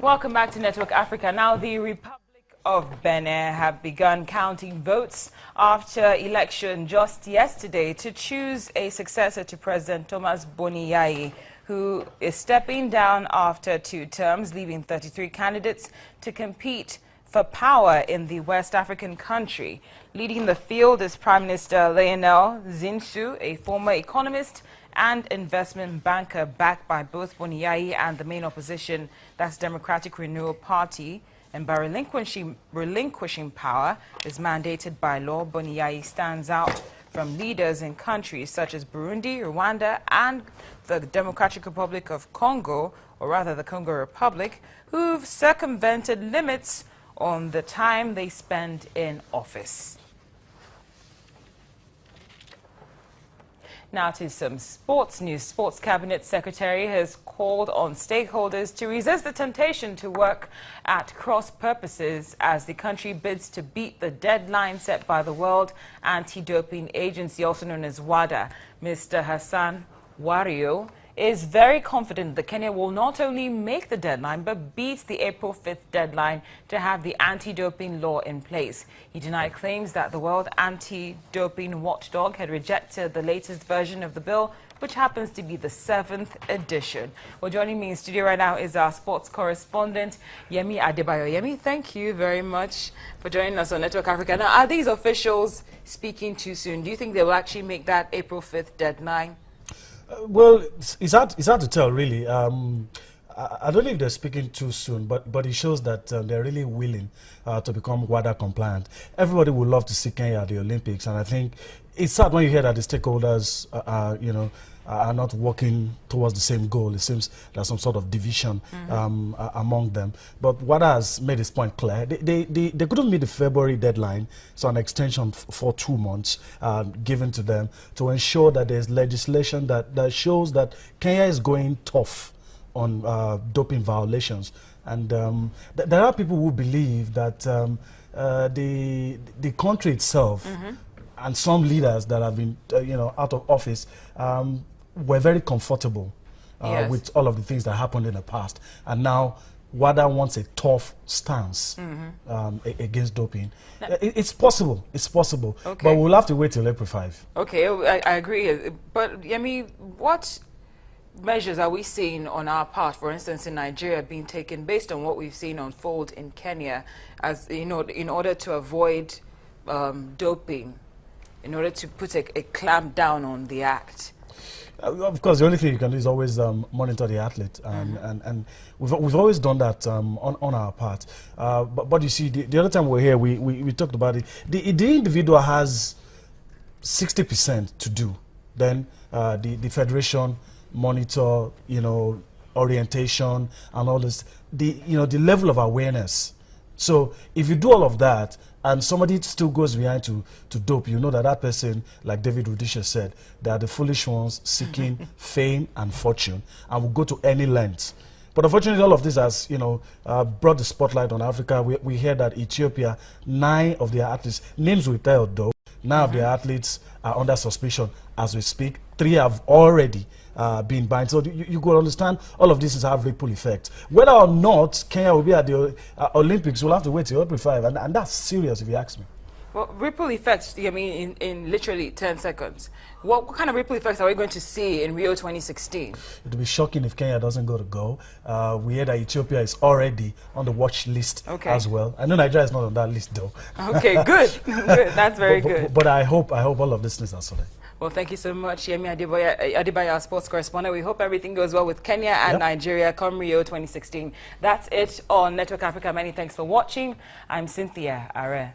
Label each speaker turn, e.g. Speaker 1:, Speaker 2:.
Speaker 1: Welcome back to Network Africa. Now, the Republic of Benin have begun counting votes after election just yesterday to choose a successor to President Thomas Boniyayi, who is stepping down after 2 terms, leaving 33 candidates to compete for power in the West African country. Leading the field is Prime Minister Lionel Zinsou, a former economist and investment banker backed by both Boniyayi and the main opposition, that's Democratic Renewal Party. And by relinquishing power is mandated by law, Boniyayi stands out from leaders in countries such as Burundi, Rwanda, and the Democratic Republic of Congo, or rather the Congo Republic, who've circumvented limits on the time they spend in office. Now to some sports news. Sports Cabinet Secretary has called on stakeholders to resist the temptation to work at cross purposes as the country bids to beat the deadline set by the World Anti-Doping Agency, also known as WADA. Mr. Hassan Wario is very confident that Kenya will not only make the deadline but beat the April 5th deadline to have the anti-doping law in place. He denied claims that the World Anti-Doping Watchdog had rejected the latest version of the bill, which happens to be the 7th edition. Well, joining me in studio right now is our sports correspondent, Yemi Adebayo. Yemi, thank you very much for joining us on Network Africa. Now, are these officials speaking too soon? Do you think they will actually make that April 5th deadline?
Speaker 2: Well, it's hard to tell, really. I don't know if they're speaking too soon, but it shows that they're really willing to become WADA compliant. Everybody would love to see Kenya at the Olympics, and I think it's sad when you hear that the stakeholders are not working towards the same goal. It seems there's some sort of division among them. But WADA has made its point clear. They couldn't meet the February deadline, so an extension for 2 months given to them to ensure that there's legislation that shows that Kenya is going tough on doping violations. And there are people who believe that the country itself and some leaders that have been out of office were very comfortable with all of the things that happened in the past. And now WADA wants a tough stance against doping. It's possible. It's possible. Okay. But we'll have to wait till April 5.
Speaker 1: Okay, I agree. But, I mean, what measures are we seeing on our part, for instance, in Nigeria, being taken based on what we've seen unfold in Kenya, as in order to avoid doping, in order to put a clamp down on the act?
Speaker 2: Of course, the only thing you can do is always monitor the athlete, and we've always done that on our part. But you see, the other time we were here, we talked about it. The individual has 60% to do. Then the federation monitor, orientation and all this. The level of awareness. So if you do all of that, and somebody still goes behind to dope, you know that person, like David Rudisha said, they are the foolish ones seeking fame and fortune and will go to any length. But unfortunately, all of this has, brought the spotlight on Africa. We hear that Ethiopia, 9 of their athletes, names withheld though, 9 of their athletes are under suspicion as we speak. 3 have already been banned. So you could understand all of this is have ripple effect. Whether or not Kenya will be at the Olympics, we'll have to wait till April 5, and that's serious if you ask me.
Speaker 1: Well, ripple effects, I mean, in literally 10 seconds. What kind of ripple effects are we going to see in Rio 2016? It
Speaker 2: will be shocking if Kenya doesn't go. We hear that Ethiopia is already on the watch list as well. I know Nigeria is not on that list, though.
Speaker 1: Okay, good. Good. That's very good.
Speaker 2: But I hope all of these things are sorted.
Speaker 1: Well, thank you so much, Yemi Adebayo, our sports correspondent. We hope everything goes well with Kenya and Nigeria come Rio 2016. That's it on Network Africa. Many thanks for watching. I'm Cynthia Are.